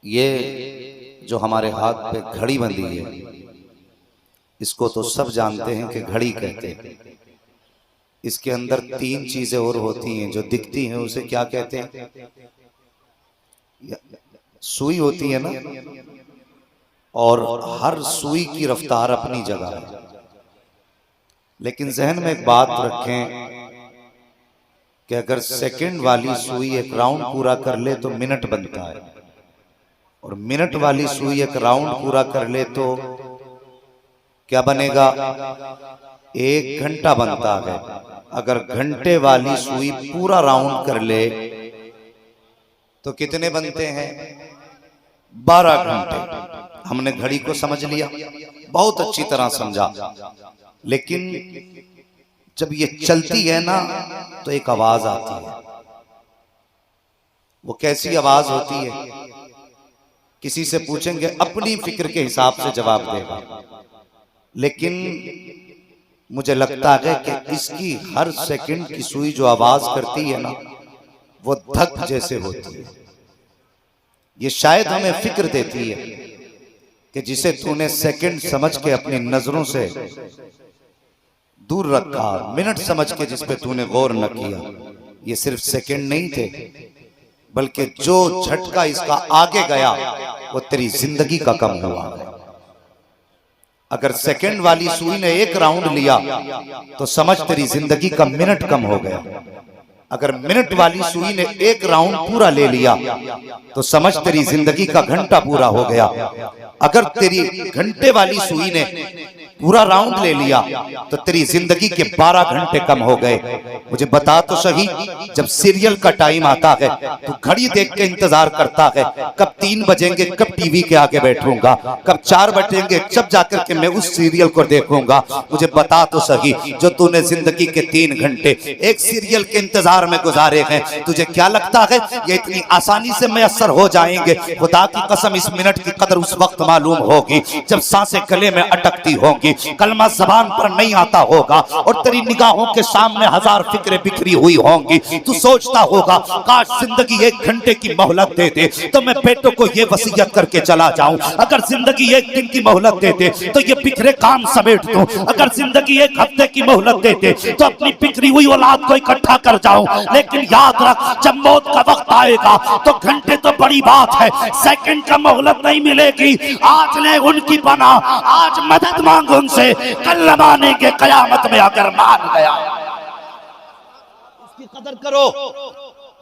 ये जो हमारे हाथ पे घड़ी बंधी है, इसको तो सब जानते हैं कि घड़ी कहते हैं। इसके अंदर तीन चीजें और होती हैं जो दिखती हैं, उसे क्या कहते हैं? सुई होती है ना, और हर सुई की रफ्तार अपनी जगह है। लेकिन जहन में एक बात रखें कि अगर सेकंड वाली सुई एक राउंड पूरा कर ले तो मिनट बनता है, और मिनट वाली सुई एक राउंड पूरा कर ले तो क्या बनेगा? 1 घंटा बनता है। अगर घंटे वाली सुई पूरा राउंड कर ले तो कितने बनते हैं? 12 घंटे। हमने घड़ी को समझ लिया, बहुत अच्छी तरह समझा। लेकिन जब ये चलती है ना तो एक आवाज आती है। वो कैसी आवाज होती है? किसी से पूछेंगे अपनी फिक्र के हिसाब से जवाब देगा, लेकिन मुझे लगता है कि इसकी हर सेकंड की सुई जो आवाज करती है ना, वो धक जैसे होती है। ये शायद हमें फिक्र देती है कि जिसे तूने सेकंड समझ के अपनी नजरों से दूर रखा, मिनट समझ के जिस पे तूने गौर न किया, ये सिर्फ सेकंड नहीं थे, बल्कि जो झटका इसका आगे गया वो तेरी जिंदगी का कम हुआ। अगर सेकंड वाली सुई ने 1 राउंड लिया तो समझ तेरी जिंदगी का मिनट कम हो गया। अगर मिनट वाली सुई ने 1 राउंड पूरा ले लिया तो समझ तेरी जिंदगी का घंटा पूरा हो गया। अगर तेरी घंटे वाली सुई ने पूरा राउंड ले लिया तो तेरी जिंदगी के 12 घंटे कम हो गए। मुझे बता तो सही, जब सीरियल का टाइम आता है तो घड़ी देख के इंतजार करता है, कब 3 बजेंगे, कब टीवी के आगे बैठूंगा, कब 4 बजेंगे, जब जाकर के मैं उस सीरियल को देखूंगा। मुझे बता तो सही, जो तूने जिंदगी के 3 घंटे एक सीरियल के इंतजार में गुजारे हैं, तुझे क्या लगता है ये इतनी आसानी से मैसर हो जाएंगे? खुदा की कसम, इस मिनट की कदर उस वक्त मालूम होगी जब सांसें गले में अटकती होंगी, कलमा जबान पर नहीं आता होगा और तेरी निगाहों के सामने 1000 फिक्रें बिखरी हुई होंगी। तू सोचता होगा काश जिंदगी 1 घंटे की मोहलत दे दे तो मैं बेटों को ये वसीयत करके चला जाऊं। अगर जिंदगी 1 दिन की मोहलत दे दे तो ये बिखरे काम समेट दूं। अगर जिंदगी 1 हफ्ते की मोहलत दे दे तो अपनी बिखरी हुई औलाद को इकट्ठा कर जाऊं। लेकिन याद रख, जब मौत का वक्त आएगा तो घंटे तो बड़ी बात है, सेकंड का मोहलत नहीं मिलेगी। आज ले उनकी बना, आज मदद मांग उनसे, कल मानेंगे कयामत में अगर मान गया। इसकी कदर करो।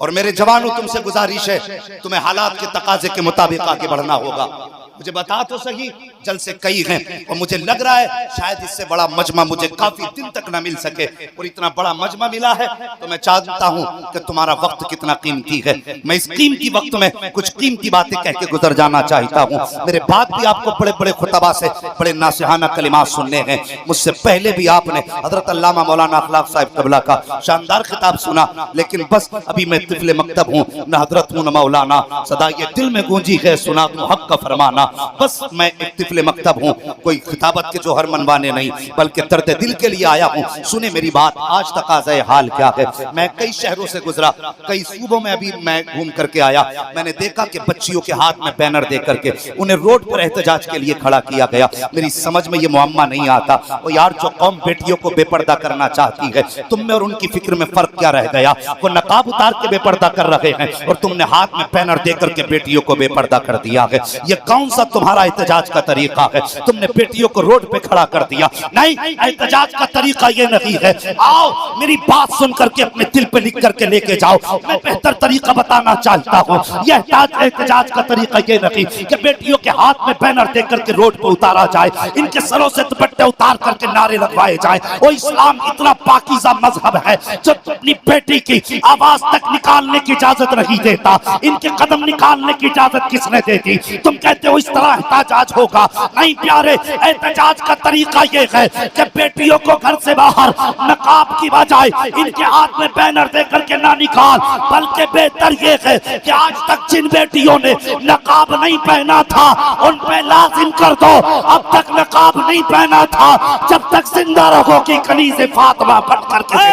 और मेरे जवानों, तुमसे गुजारिश है, तुम्हें हालात के तकाजे के मुताबिक आगे बढ़ना होगा। मुझे बता तो सही, जलसे कई हैं और मुझे लग रहा है शायद इससे बड़ा मजमा मुझे काफी दिन तक न मिल सके, और इतना बड़ा मजमा मिला है तो मैं चाहता हूं कि तुम्हारा वक्त कितना कीमती है। मैं इस कीमती वक्त में कुछ कीमती बातें कह के गुजर जाना चाहता हूं। मेरे बाद भी आपको बड़े बड़े खुतबा से बड़े नासिहाना कलिमात सुनने हैं। मुझसे पहले भी आपने हजरत अल्लामा मौलाना अखलाक साहब क़िबला का शानदार खिताब सुना, लेकिन बस अभी मैं तिफले मकतब हूँ, न हजरत हूँ न मौलाना, सदा ये दिल में गूंजी है सुना तू हक का फरमाना। बस मैं एक तिफले मकतब हूँ, कोई खिताबत के जोहर मनवाने नहीं, बल्कि दर्द दिल के लिए आया हूँ। सुने मेरी बात, आज तकाज़े हाल क्या है। मैं कई शहरों से गुजरा, कई सूबों में अभी मैं घूम करके आया। मैंने देखा कि बच्चियों के हाथ में बैनर दे करके उन्हें रोड पर एहतजाज के लिए खड़ा किया गया। मेरी समझ में ये मुअम्मा नहीं आता। और यार, जो कौम बेटियों को बेपर्दा करना चाहती है, तुम में और उनकी फिक्र में फर्क क्या रह गया? वो नकाब उतार के बेपर्दा कर रहे हैं और तुमने हाथ में बैनर दे करके बेटियों को बेपर्दा कर दिया है। ये कौन सा तुम्हारा एहतजाज का तरीका है? तुमने बेटियों को रोड पे खड़ा कर दिया। नहीं, एहतजाज का तरीका ये नहीं है। आओ मेरी बात सुन करके अपने दिल पे लिख करके लेके जाओ। मैं बेहतर तरीका बताना चाहता हूँ। यह एहतजाज का तरीका ये नहीं कि बेटियों के हाथ में बैनर दे करके रोड पे उतारा जाए, इनके सरों से दुपट्टे उतार करके नारे लगवाए जाए। और इस्लाम इतना पाकीज़ा मजहब है जो अपनी बेटी की आवाज तक निकालने की इजाजत नहीं देता। इनके कदम निकालने की इजाजत किसने दे दी? तुम कहते हो इस तरह एहतजाज होगा। नहीं प्यारे, एहतजाज का तरीका ये है कि बेटियों को घर से बाहर नकाब की बजाय इनके हाथ में बैनर दे करके ना निकाल, बल्कि बेहतर ये है कि आज तक जिन बेटियों ने नकाब नहीं पहना था उन पे लाजिम कर दो अब तक नकाब नहीं पहना था, जब तक जिंदा रहोगी कनीज़े फातिमा फट करके।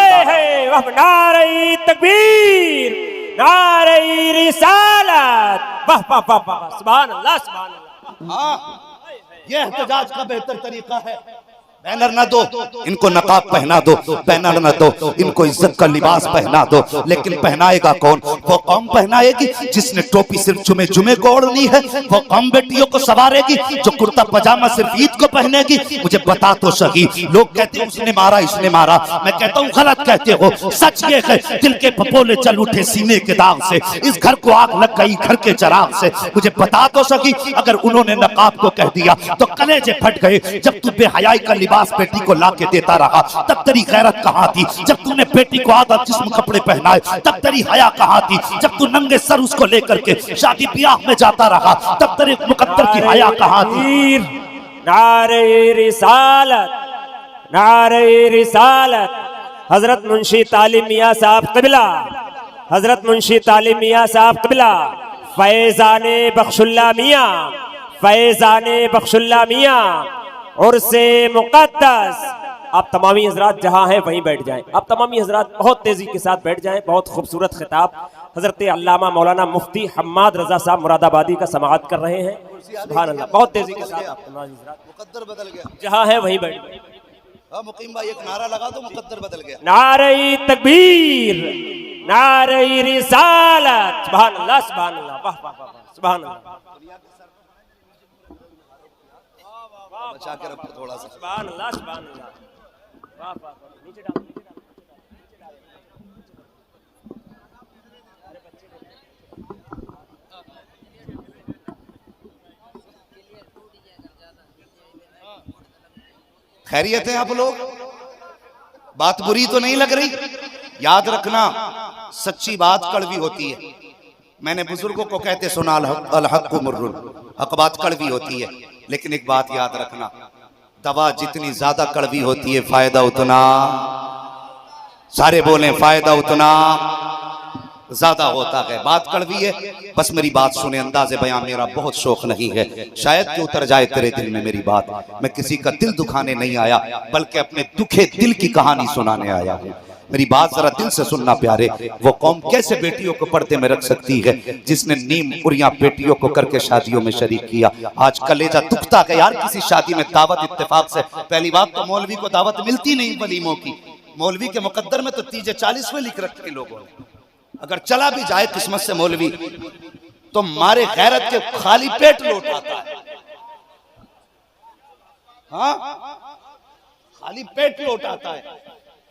नारे तकबीर, नारे रिसालत, वाह वाह वाह वाह, सुभान अल्लाह सुभान अल्लाह। हाँ, ये एहतजाज का बेहतर तरीका है। बैनर ना दो, इनको नकाब पहना दो, बैनर ना दो, इनको इज्जत का लिबास पहना दो, लेकिन पहनाएगा कौन? वो कौम पहनाएगी जिसने टोपी सिर्फ जुमे जुमे को ओढ़नी है। वो कौम बेटियों को सवारेगी जो कुर्ता पजामा सिर्फ ईद को पहनेगी। मुझे बता तो सही, लोग कहते हैं उसने मारा इसने मारा, मैं कहता हूँ गलत कहते हो। सच ये है, दिल के पपोले चल उठे सीने के दाग से, इस घर को आग लग गई घर के चराग से। मुझे बता तो सकी, अगर उन्होंने नकाब को कह दिया तो कलेजे फट गए। जब तू बेहयाई का लिबास बेटी को ला के देता रहा तब तेरी गैरत कहाँ थी? जब तूने बेटी को आधा जिस्म कपड़े पहनाए तब तेरी हया कहाँ थी? जब तू नंगे सर उसको लेकर के शादी ब्याह में जाता रहा तब तेरे मुकद्दर की हया कहाँ थी? नारे रिसालत, नारे रिसालत। हजरत मुंशी तालिब मियाँ साहब क़िबला, हजरत मुंशी तालिब मियाँ साहब क़िबला, फैज़ाने बख्शुल्ला मियाँ, फैज़ाने बख्शुल्ला मियाँ, और से मुक़द्दस। आप तमामी हजरात जहाँ हैं वहीं बैठ जाएं। आप तमामी हजरात बहुत तेज़ी के साथ बैठ जाएं। बहुत खूबसूरत खिताब हजरत अल्लामा मौलाना मुफ्ती हम्माद रजा साहब मुरादाबादी का समाअत कर रहे हैं। सुभान अल्लाह, बहुत तेज़ी के साथ आप तमामी हजरात मुकद्दर बदल गया, जहाँ हैं वहीं बैठ जाएं। मुकीम भाई एक नारा लगा दो, मुकद्दर बदल गया। नारे तकबीर, नारे रिसालत, सुभान अल्लाह सुभान अल्लाह, वाह वाह वाह, सुभान अल्लाह। बचा के रखो थोड़ा सा। सुभान अल्लाह सुभान अल्लाह, वाह वाह, नीचे डालो, नीचे डालो, नीचे डालो। खैरियत है आप लोग? बात बुरी तो नहीं लग रही? याद रखना, सच्ची बात कड़वी होती है। मैंने बुजुर्गों को कहते सुना, अल हक़्क़ु मुर्रुन, हक बात कड़वी होती है। लेकिन एक बात याद रखना, दवा जितनी ज्यादा कड़वी होती है फायदा उतना, सारे बोले फायदा उतना ज्यादा होता है। बात कड़वी है, बस मेरी बात सुने। अंदाज़े बयां मेरा बहुत शौक नहीं है, शायद कि उतर जाए तेरे दिल में मेरी बात। मैं किसी का दिल दुखाने नहीं आया, बल्कि अपने दुखे दिल की कहानी सुनाने आया हूँ। मेरी बात जरा दिल से सुनना प्यारे। वो कौम कैसे बेटियों को पर्दे में रख सकती है जिसने नीम उरिया बेटियों को करके शादियों में शरीक किया? आज कलेजा दुखता है यार किसी शादी में दावत इत्तेफाक से। पहली बात तो मौलवी को दावत मिलती नहीं वलीमों की। मौलवी के मुकद्दर में तो तीजे 40 में लिख रखे लोगों ने। अगर चला भी जाए किस्मत से मौलवी तो मारे गैरत के खाली पेट लौट आता है। हाँ, खाली पेट लौट आता है।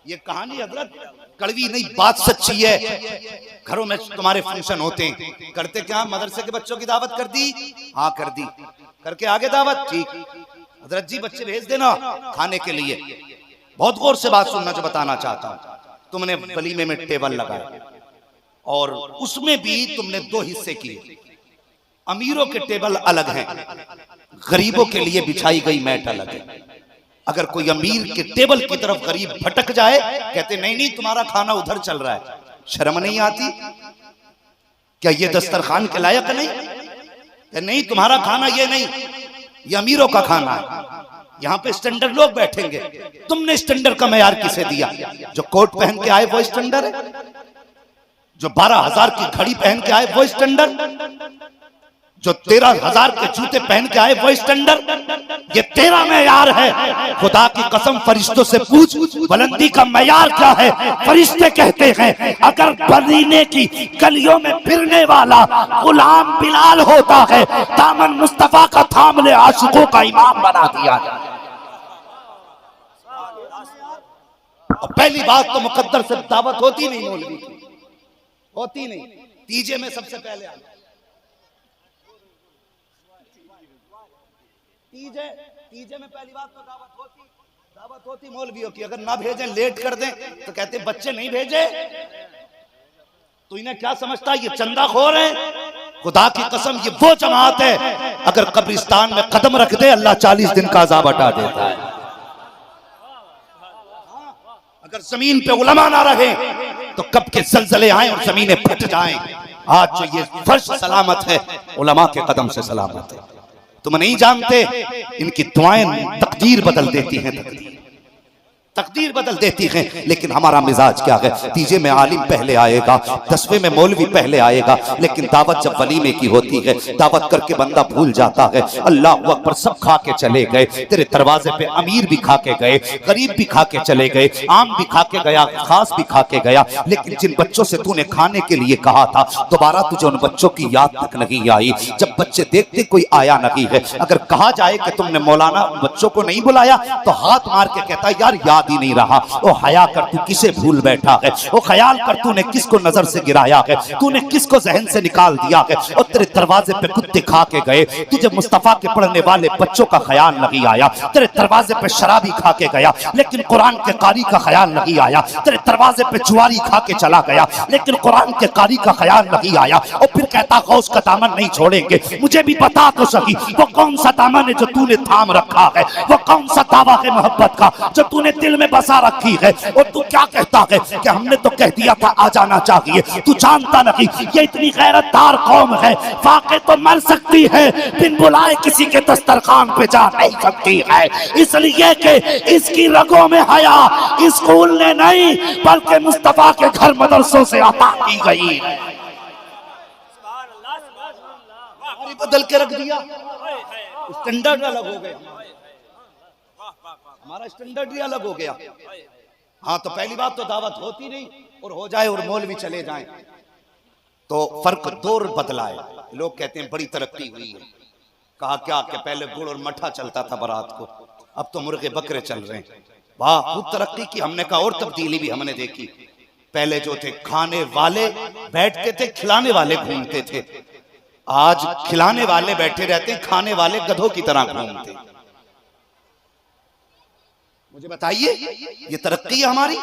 ये कहानी हजरत कड़वी नहीं, बात सच्ची है। घरों में तुम्हारे फंक्शन होते हैं, करते क्या? मदरसे के बच्चों की दावत कर दी, हाँ कर दी, करके आगे दावत, ठीक हजरत जी बच्चे भेज देना खाने के लिए। बहुत गौर से बात सुनना जो बताना चाहता हूं। तुमने वलीमे में टेबल लगाया और उसमें भी तुमने 2 हिस्से किए। अमीरों के टेबल अलग हैं, गरीबों के लिए बिछाई गई मैट अलग है। अगर कोई अमीर के टेबल की तरफ गरीब भटक जाए, कहते नहीं नहीं तुम्हारा खाना उधर चल रहा है। शर्म नहीं आती? क्या ये दस्तरखान के लायक नहीं? नहीं तुम्हारा खाना ये नहीं, ये अमीरों का खाना है, यहाँ पे स्टैंडर्ड लोग बैठेंगे। तुमने स्टैंडर्ड का मयार किसे दिया? जो कोट पहन के आए वो स्टैंडर्ड है? जो 12,000 की घड़ी पहन के आए वो स्टैंडर्ड? जो 13,000 के जूते पहन के आए वो स्टैंडर्ड? ये तेरा मयार है। खुदा की कसम फरिश्तों से पूछ बुलंदी का मयार क्या है। फरिश्ते कहते हैं अगर मदीने की गलियों में फिरने वाला गुलाम बिलाल होता है, दामन मुस्तफा का थाम ले आशिकों का इमाम बना दिया जाए। और पहली बात तो मुकद्दर से दावत होती नहीं, मौलवी की होती नहीं। तीजे में सबसे पहले आना, तीजे में पहली बात तो दावत होती मौलवियों की। अगर ना भेजें, लेट कर दें तो कहते बच्चे नहीं भेजे तो इन्हें क्या समझता है ये चंदा खोर है। खुदा की कसम ये वो जमात है अगर कब्रिस्तान में कदम रख दे अल्लाह 40 दिन का अज़ाब हटा देता है। अगर जमीन पे उलमा ना रहे तो कब के जलजले आए और जमीनें फट जाएं। आज जो ये फर्श सलामत है उलमा के कदम से सलामत है। तुम नहीं जानते इनकी दुआएं तकदीर बदल देती हैं। तकदीर बदल देती है, लेकिन हमारा मिजाज क्या है? तीजे में आलिम पहले आएगा, 10वें में मौलवी पहले आएगा, लेकिन दावत जब वलीमे की होती है, दावत करके बंदा भूल जाता है। अल्लाह अकबर, सब खा के चले गए, तेरे दरवाजे पे अमीर भी खा के गए, गरीब भी खा के चले गए, आम भी खा के गया, खास भी खा के गया, लेकिन जिन बच्चों से तूने खाने के लिए कहा था, दोबारा तुझे उन बच्चों की याद तक नहीं आई। जब बच्चे देखते कोई आया नहीं है, अगर कहा जाए कि तुमने मौलाना उन बच्चों को नहीं बुलाया, तो हाथ मार के कहता यार याद ही नहीं रहा। ओ हया कर, तू किसे भूल बैठा है? ओ ख्याल कर, तूने किसको नजर से गिराया है? तूने किसको जहन से निकाल दिया है? और तेरे दरवाजे पे कुत्ते खा के गए, तुझे मुस्तफा के पढ़ने वाले बच्चों का ख्याल नहीं आया। तेरे दरवाजे पे शराबी खा के गया, लेकिन कुरान के कारी का ख्याल नहीं आया। तेरे दरवाजे पे जुआरी खा के चला गया, लेकिन कुरान के कारी का ख्याल नहीं आया। और फिर कहता गौस का दामन नहीं छोड़ेंगे। मुझे भी बता तो सही, वो कौन सा दामन है जो तूने थाम रखा है? वो कौन सा दावा है मोहब्बत का जो तूने दिल में बसा रखी है? और तू क्या कहता है कि हमने तो कह दिया था आ जाना चाहिए? तू जानता नहीं ये इतनी गैरतदार कौम है, वाकई तो मर सकती है, बिन बुलाए किसी के दस्तरखान पे जा नहीं सकती है, इसलिए कि इसकी रगों में हया स्कूल ने नहीं बल्कि मुस्तफा के घर मदरसों से अता की गई है। बदल के रख दिया, स्टैंडर्ड अलग हो गया, हमारा स्टैंडर्ड ही अलग हो गया। हाँ, तो पहली बात तो दावत होती नहीं, और हो जाए और मौलवी चले जाएं तो फर्क दौर बदला है। लोग कहते हैं बड़ी तरक्की हुई है। कहा क्या कि पहले गुड़ और मठा चलता था बारात को, अब तो मुर्गे बकरे चल रहे हैं। वाह, खूब तरक्की की। हमने कहा और तब्दीली भी हमने देखी। पहले जो थे खाने वाले बैठते थे, खिलाने वाले घूमते थे। आज खिलाने वाले बैठे रहते हैं, खाने वाले गधों की तरह घूमते। मुझे बताइए, ये तरक्की है हमारी?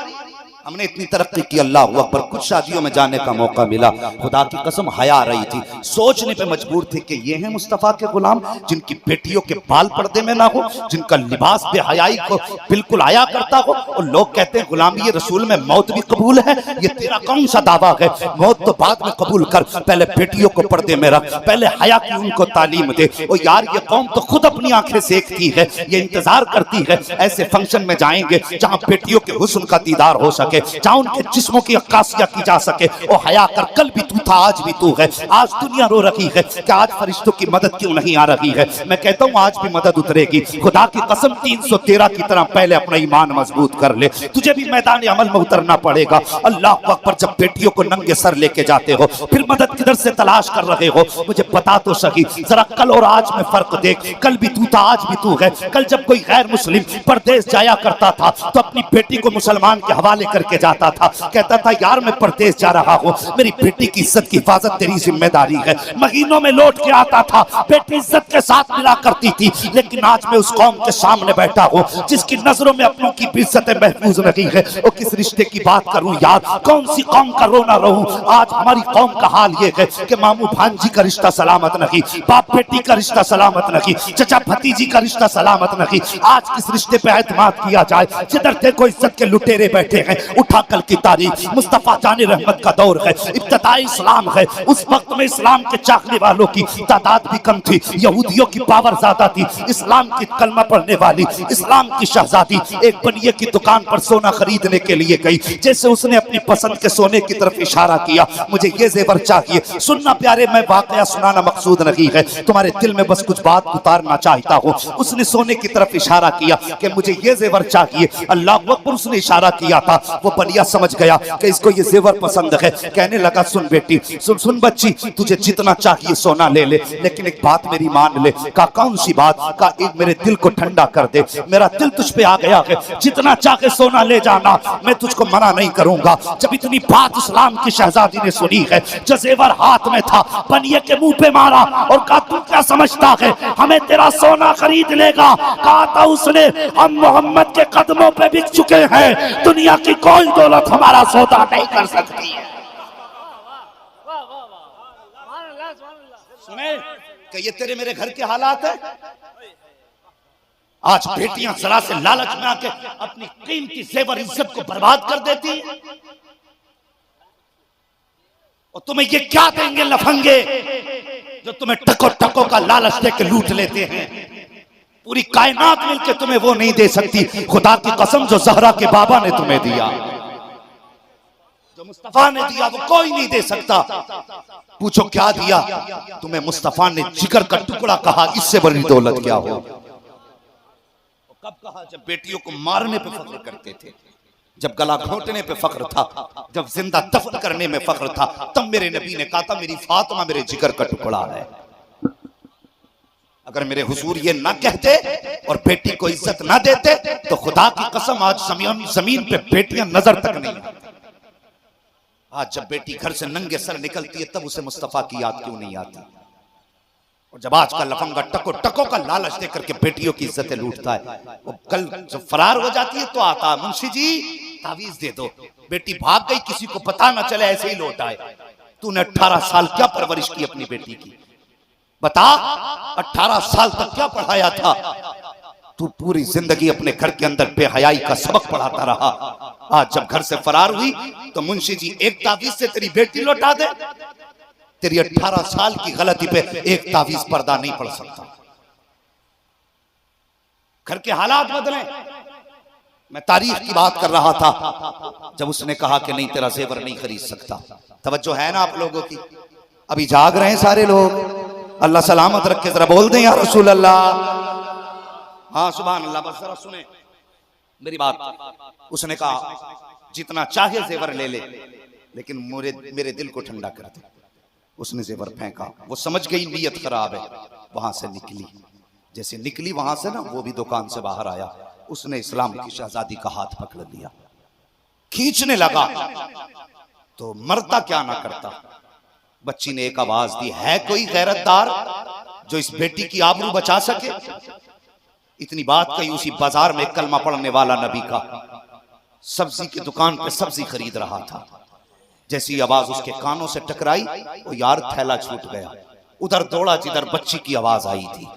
हमने इतनी तरक्की की, अल्लाह अकबर। कुछ शादियों में जाने का मौका मिला, खुदा की कसम हया आ रही थी, सोचने पे मजबूर थे कि ये हैं मुस्तफा के गुलाम जिनकी बेटियों के बाल पर्दे में ना हो, जिनका लिबास बेहयाई को बिल्कुल आया करता हो। और लोग कहते हैं गुलामी रसूल में मौत भी कबूल है। ये तेरा कौन सा दावा है? मौत तो बाद में कबूल कर, पहले बेटियों को पर्दे में रख, पहले हया की उनको तालीम दे। और यार, ये कौम तो खुद अपनी आंखें सेकती है, ये इंतजार करती है ऐसे फंक्शन में जाएंगे जहां बेटियों के हुस्न का दीदार हो सके, जहां उनके जिस्मों की अक्कासिया की जा सके। ओ हया कर, कल भी तू था, आज भी तू है। आज दुनिया रो रही है कि आज फरिश्तों की मदद क्यों नहीं आ रही है। मैं कहता हूं आज भी मदद उतरेगी। खुदा की कसम 313 की तरह पहले अपना ईमान मजबूत कर ले, तुझे भी मैदान अमल में उतरना पड़ेगा। अल्लाह अकबर, जब बेटियों को नंगे सर लेके जाते हो, फिर मदद किधर से तलाश कर रहे हो? मुझे बता तो सही, जरा कल और आज में फर्क देख। कल भी तू था, आज भी तू है। कल जब कोई गैर मुस्लिम परदेश जाया करता था तो अपनी बेटी को मुसलमान के हवाले करके जाता था, कहता था यार मैं परदेश जा रहा हूँ, मेरी बेटी की इज्जत की हिफाजत तेरी जिम्मेदारी है। महीनों में लौट के आता था, बेटी इज्जत के साथ मिला करती थी। लेकिन आज मैं उस कौम के सामने बैठा हूँ जिसकी नजरों में अपनों की इज्जत महफूज नहीं है। और किस रिश्ते की बात करूँ यार, कौन सी कौम का रोना रहूं? आज हमारी कौम का हाल ये है कि मामू भांजी का रिश्ता सलामत नहीं, बाप बेटी का रिश्ता सलामत नहीं, चचा भतीजी का रिश्ता सलामत नहीं। आज किस रिश्ते पे एतमाद किया जाए? जिधर देखो इज्जत के लुटेरे बैठे हैं। उठा कल की तारीख, मुस्तफा जाने रहमत का दौर है, इब्तिदाई इस्लाम है। उस वक्त में इस्लाम के चाहने वालों की तादाद भी कम थी, यहूदियों की पावर ज्यादा थी। इस्लाम की कलमा पढ़ने वाली इस्लाम की शहजादी एक बनिए की दुकान पर सोना खरीदने के लिए गई। जैसे उसने अपनी पसंद के सोने की तरफ इशारा किया, मुझे ये जेवर चाहिए। सुनना प्यारे, मैं वाकया सुनाना मकसूद नहीं है, तुम्हारे दिल में बस कुछ बात उतारना चाहता हूँ। उसने सोने की तरफ इशारा किया कि मुझे ये जेवर चाहिए। अल्लाह अकबर, उसने इशारा किया था, वो बनिया समझ गया कि इसको ये जेवर पसंद है। कहने लगा सुन बेटी, सुन सुन बच्ची, तुझे जितना चाहिए सोना ले ले, लेकिन एक बात मेरी मान ले। का कौन सी बात? का एक मेरे दिल को ठंडा कर दे, मेरा दिल तुझ पे आ गया है, जितना चाहे सोना ले जाना, मैं तुझको मना नहीं करूंगा। जब इतनी बात इस्लाम की शहजादी ने सुनी है, जो जेवर हाथ में था बनिए के मुंह पे मारा और कहा तू क्या समझता है हमें तेरा सोना खरीद लेगा? कहा था उसने, हम मोहम्मद के कदमों पे बिक चुके हैं, दुनिया की कोई दौलत हमारा सौदा नहीं कर सकती है। सुने कि ये तेरे मेरे घर के हालात है। आज बेटियां जरा से लालच में आके अपनी कीमती जेवर इज्जत को बर्बाद कर देती हैं। और तुम्हें ये क्या देंगे लफंगे जो तुम्हें टको टको का लालच देके लूट लेते हैं? पूरी कायनात मिलकर तुम्हें वो नहीं दे सकती, खुदा की कसम जो जहरा के बाबा ने तुम्हें दिया, जो मुस्तफा ने दिया, वो कोई नहीं दे सकता। पूछो क्या दिया तुम्हें? मुस्तफा ने जिगर का टुकड़ा कहा, इससे बड़ी दौलत क्या हो। कब कहा? जब बेटियों को मारने पे फख्र करते थे, जब गला घोंटने पे फख्र था, जब जिंदा दफन करने में फख्र था, तब मेरे नबी ने कहा था मेरी फातिमा मेरे जिगर का टुकड़ा है। अगर मेरे हुजूर ये ना कहते और बेटी को इज्जत ना देते तो खुदा की कसम आज जमीन पे बेटियां नजर तक नहीं आती। आज जब बेटी घर से नंगे सर निकलती है तब उसे मुस्तफा की याद क्यों नहीं आती? और जब आज का लफंगा टको टको का लालच देकर के बेटियों की इज्जतें लूटता है, वो कल जब फरार हो जाती है तो आता है, मुंशी जी तावीज दे दो, बेटी भाग गई किसी को पता ना चले, ऐसे ही लौट आए। तूने 18 साल क्या परवरिश की अपनी बेटी की? बता, 18 साल तक क्या पढ़ाया था? तू पूरी जिंदगी अपने घर के अंदर बेहयाई का सबक पढ़ाता रहा। आज जब घर से फरार हुई तो मुंशी जी एक तावीज से तेरी बेटी लौटा दे। तेरी 18 साल की गलती पे एक तावीज पर्दा नहीं पड़ सकता। घर के हालात बदले। मैं तारीख की बात कर रहा था जब उसने कहा कि नहीं तेरा जेवर नहीं खरीद सकता। तवज्जो है ना आप लोगों की? अभी जाग रहे हैं सारे लोग। अल्लाह सलामत रखे, जरा बोल दें या रसूल अल्लाह। हाँ सुभान अल्लाह। बस जरा सुने मेरी बात। उसने कहा जितना चाहे जेवर ले ले, लेकिन मेरे दिल को ठंडा कर दे। उसने जेवर फेंका, वो समझ गई नीयत खराब है, वहां से निकली। जैसे निकली वहां से ना, वो भी दुकान से बाहर आया, उसने इस्लाम की शहजादी का हाथ पकड़ लिया, खींचने लगा तो मरता क्या ना करता। बच्ची ने एक आवाज दी, है कोई गैरतदार जो इस बेटी की आबरू बचा सके? इतनी बात कही उसी बाजार में कलमा पढ़ने वाला नबी का सब्जी की दुकान पे सब्जी खरीद रहा था। जैसी आवाज उसके कानों से टकराई, वो यार थैला छूट गया। उधर दौड़ा जिधर बच्ची की आवाज आई थी,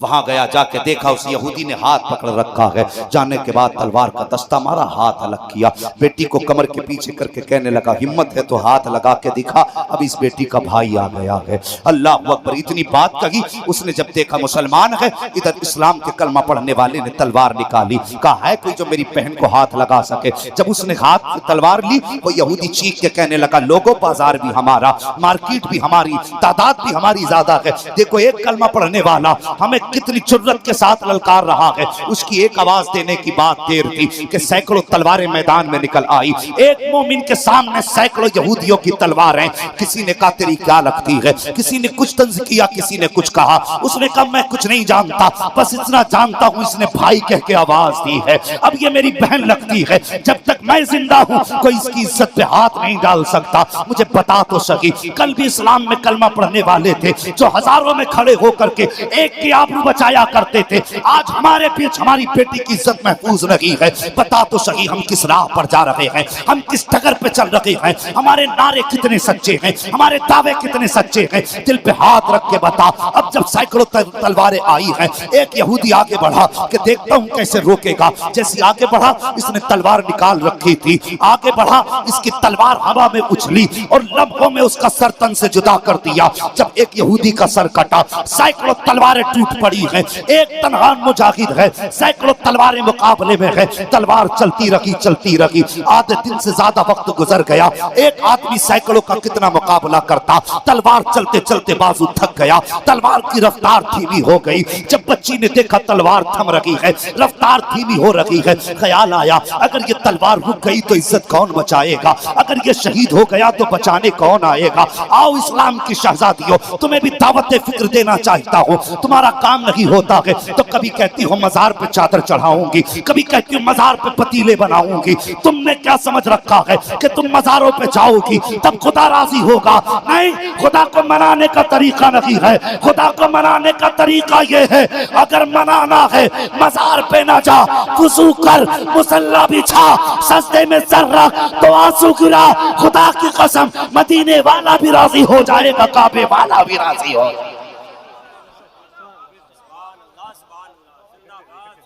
वहां गया, जाके देखा उस यहूदी ने हाथ पकड़ रखा है। जाने के बाद तलवार का दस्ता मारा, हाथ अलग किया, बेटी को कमर के पीछे करके कहने लगा हिम्मत है तो हाथ लगा के दिखा, अब इस बेटी का भाई आ गया है। अल्लाह अकबर। इतनी बात कही, उसने जब देखा मुसलमान है, इधर इस्लाम के कलमा पढ़ने वाले ने तलवार निकाली, कहा है कोई जो मेरी बहन को हाथ लगा सके? जब उसने हाथ तलवार ली, वो यहूदी चीख के कहने लगा लोगों बाजार भी हमारा, मार्केट भी हमारी, तादाद भी हमारी ज्यादा है। देखो एक कलमा पढ़ने वाला हमें कितनी जुर्रत के साथ ललकार रहा है। उसकी एक आवाज देने की बात देर थी कि सैकड़ों तलवारें मैदान में निकल आई। एक मोमिन के सामने सैकड़ों यहूदियों की तलवारें। किसी ने कहा तेरी क्या लगती है, किसी ने कुछ तंज किया, किसी ने कुछ कहा। उसने कहा मैं कुछ नहीं जानता, बस इतना जानता हूं इसने भाई कह के आवाज दी है। अब ये मेरी बहन लगती है, जब तक मैं जिंदा हूं कोई इसकी इज्जत पे हाथ नहीं डाल सकता। मुझे बता तो सही, कल भी इस्लाम में कलमा पढ़ने वाले थे जो हजारों में खड़े होकर के एक की आबरू बचाया करते थे, आज हमारे बीच हमारी बेटी की इज्जत महफूज नहीं है। बता तो सही हम किस राह पर जा रहे हैं, हम किस डगर पे चल रहे हैं, हमारे नारे कितने सच्चे हैं, हमारे दावे कितने सच्चे हैं, दिल पे हाथ रख के बता। अब जब सैकड़ों तलवारें आई हैं, एक यहूदी आगे बढ़ा कि देखता हूं कैसे रोकेगा। जैसे आगे बढ़ा, इसने तलवार निकाल रखी थी, आगे बढ़ा, इसकी तलवार हवा में उछली और लम्हों में उसका सर तन से जुदा कर दिया। जब एक यहूदी का सर कटा, सैकड़ों तलवारें टूट पड़ी हैं। एक तनहा मुजाहिद है, सैकड़ों तलवारें मुकाबले में है। तलवार चलती रही। आधे दिन से ज्यादा वक्त गुजर गया। एक आदमी सैकड़ों का कितना मुकाबला करता। तलवार चलते चलते बाजू थक गया, तलवार की रफ्तार धीमी हो गई। जब बच्ची ने देखा तलवार थम रही है, रफ्तार धीमी हो रही है, ख्याल आया अगर ये तलवार रुक गई तो इज्जत कौन बचाएगा, अगर ये शहीद हो गया तो बचाने कौन आएगा। आओ इस्लाम की शहजादियों, तुम्हें भी दावत फिक्र देना चाहता हूँ। तुम्हारा काम नहीं होता है तो कभी कहती हो मजार पे चादर चढ़ाऊंगी, कभी कहती हो मजार पे पतीले बनाऊंगी। तुमने क्या समझ रखा है कि तुम मजारों पे जाओगी तब खुदा राजी होगा? नहीं, खुदा को मनाने का तरीका नहीं है। खुदा को मनाने का तरीका ये है, अगर मनाना है मजार पे ना जा, वुजू कर, मुसल्ला बिछा, सजदे में सर रख तो आंसू गिरा। खुदा की कसम मदीने वाला भी राजी हो जाएगा, काबे वाला भी राजी होगा।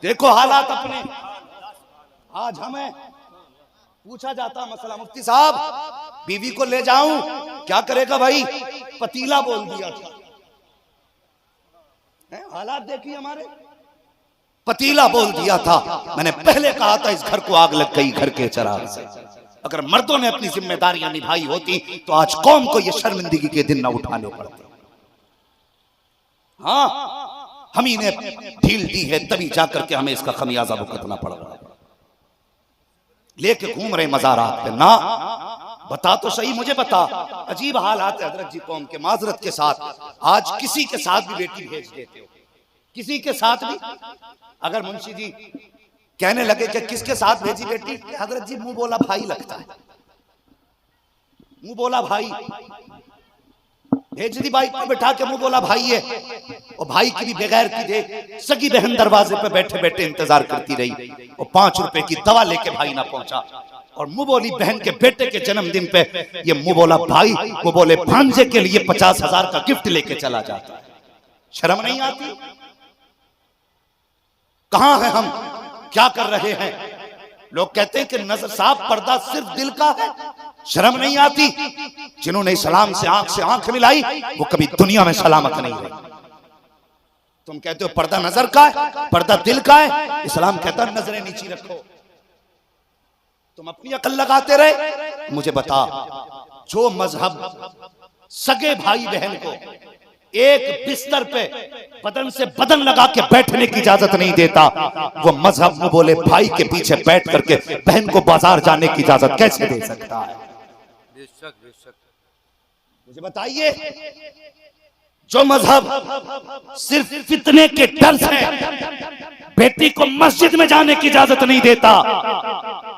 देखो हालात अपने। आज हमें पूछा जाता मसला, मुफ्ती साहब बीवी को ले जाऊं, क्या करेगा भाई? पतीला बोल दिया था। हालात देखिए हमारे। पतीला बोल दिया था। मैंने पहले कहा था इस घर को आग लग गई घर के चिराग से। अगर मर्दों ने अपनी जिम्मेदारियां निभाई होती तो आज कौम को ये शर्मिंदगी के दिन न उठाने पड़ते। हाँ, हम ही ने ढील दी है, तभी जाकर के हमें इसका खमियाजा भुगतना पड़ रहा है। लेके घूम रहे मज़ारात पे ना, बता तो सही, मुझे बता। अजीब हालात है हजरत जी कौम के, माजरत के साथ। आज किसी के साथ भी बेटी भेज देते हो, किसी के साथ भी। अगर मुंशी जी कहने लगे कि किसके साथ भेजी बेटी, हजरत जी मुंह बोला भाई लगता है, मुंह बोला भाई, भेज दी बाइक पे बैठा के, मुंह बोला भाई है। और भाई की भी बगैर की देख, सगी बहन दरवाजे पे बैठे बैठे इंतजार करती रही और 5 रुपए की दवा लेके भाई ना पहुंचा। और मुंह बोली बहन के बेटे के जन्मदिन पे ये मुंह बोला भाई, वो बोले भांजे के लिए 50,000 का गिफ्ट लेके चला जाता है। शर्म नहीं आती? कहां है हम, क्या कर रहे हैं? लोग कहते हैं कि नजर साफ, पर्दा सिर्फ दिल का है। शर्म नहीं आती? जिन्होंने इस्लाम से आंख मिलाई वो कभी दुनिया में सलामत नहीं रहे। तुम कहते हो पर्दा नजर का है, पर्दा दिल का है, इस्लाम कहता है नजरें नीची रखो। तुम अपनी अकल लगाते रहे। मुझे बता, जो मजहब सगे भाई बहन को एक बिस्तर पे बदन से बदन लगा के बैठने की इजाजत नहीं देता, वो मजहब वो बोले भाई के पीछे बैठ करके बहन को बाजार जाने की इजाजत कैसे दे सकता है? बेशक बेशक। मुझे बताइए, जो मजहब सिर्फ फितने के डर से बेटी को मस्जिद में जाने की इजाजत नहीं देता,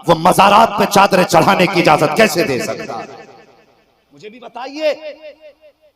वो मज़ारात पे चादरें चढ़ाने की इजाजत कैसे दे सकता है? मुझे भी बताइए,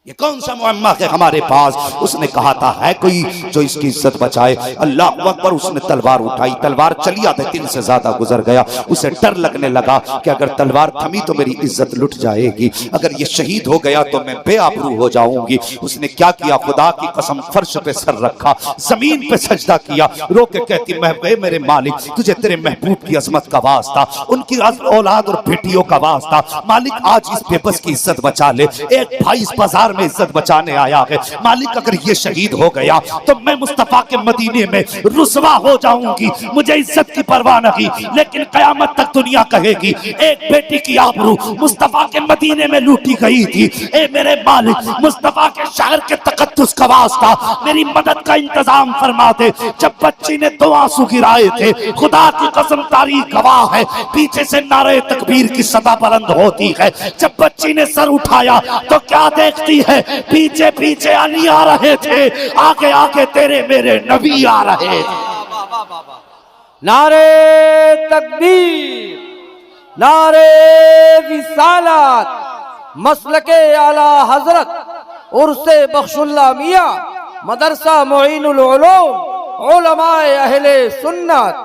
ये कौन सा मुअम्मा है हमारे पास? उसने कहा था है कोई जो इसकी इज्जत बचाए? अल्लाह अकबर। उसने तलवार उठाई, तलवार चली आधे दिन से ज्यादा गुजर गया। उसे डर लगने लगा कि अगर तलवार थमी तो मेरी इज्जत लुट जाएगी, अगर ये शहीद हो गया तो मैं बेआबरू हो जाऊंगी। उसने क्या किया, खुदा की कसम फर्श पे सर रखा, जमीन पे सजदा किया, रो के कहती मेरे मालिक, तुझे तेरे महबूब की अजमत का वास्ता, उनकी औलाद और बेटियों का वास्ता, मालिक आज इस बेबस की इज्जत बचा ले। एक भाई इस बाजार में इज्जत बचाने आया है, मालिक अगर ये शहीद हो गया तो मैं मुस्तफा के मदीने में रुसवा हो जाऊंगी। मुझे इज्जत की परवाह नहीं, लेकिन कयामत तक दुनिया कहेगी एक बेटी की आबरू मुस्तफा के मदीने में लूटी गई थी। ए मेरे मालिक, मुस्तफा के शहर के तकद्दुस का वास्ता मेरी मदद का इंतजाम फरमा दे। जब बच्ची ने 2 आंसू गिराए थे, खुदा की कसम तारीख गवाह है, पीछे से नारे तकबीर की सदा बुलंद होती है। जब बच्ची ने सर उठाया तो क्या देखती है, पीछे पीछे अली आ रहे थे, आगे आगे तेरे मेरे नबी आ रहे थे। नारे तकबीर, नारे विसालत, मसलके आला हजरत उर्से बख्शुल्लाह मियां, मदरसा मुईनुल उलूम, उलमाए अहले सुन्नत।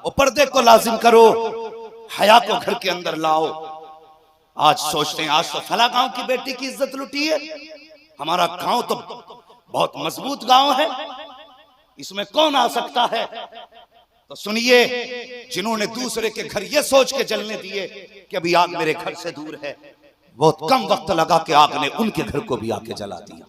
वो पर्दे को लाजिम करो, हया को घर के अंदर लाओ। आज सोचते हैं आज तो फला गांव की बेटी की इज्जत लुटी है, हमारा गांव तो बहुत मजबूत गांव है, इसमें कौन आ सकता है? तो सुनिए, जिन्होंने दूसरे के घर ये सोच के जलने दिए कि अभी आग मेरे घर से दूर है, बहुत कम वक्त लगा के आग ने उनके घर को भी आके जला दिया।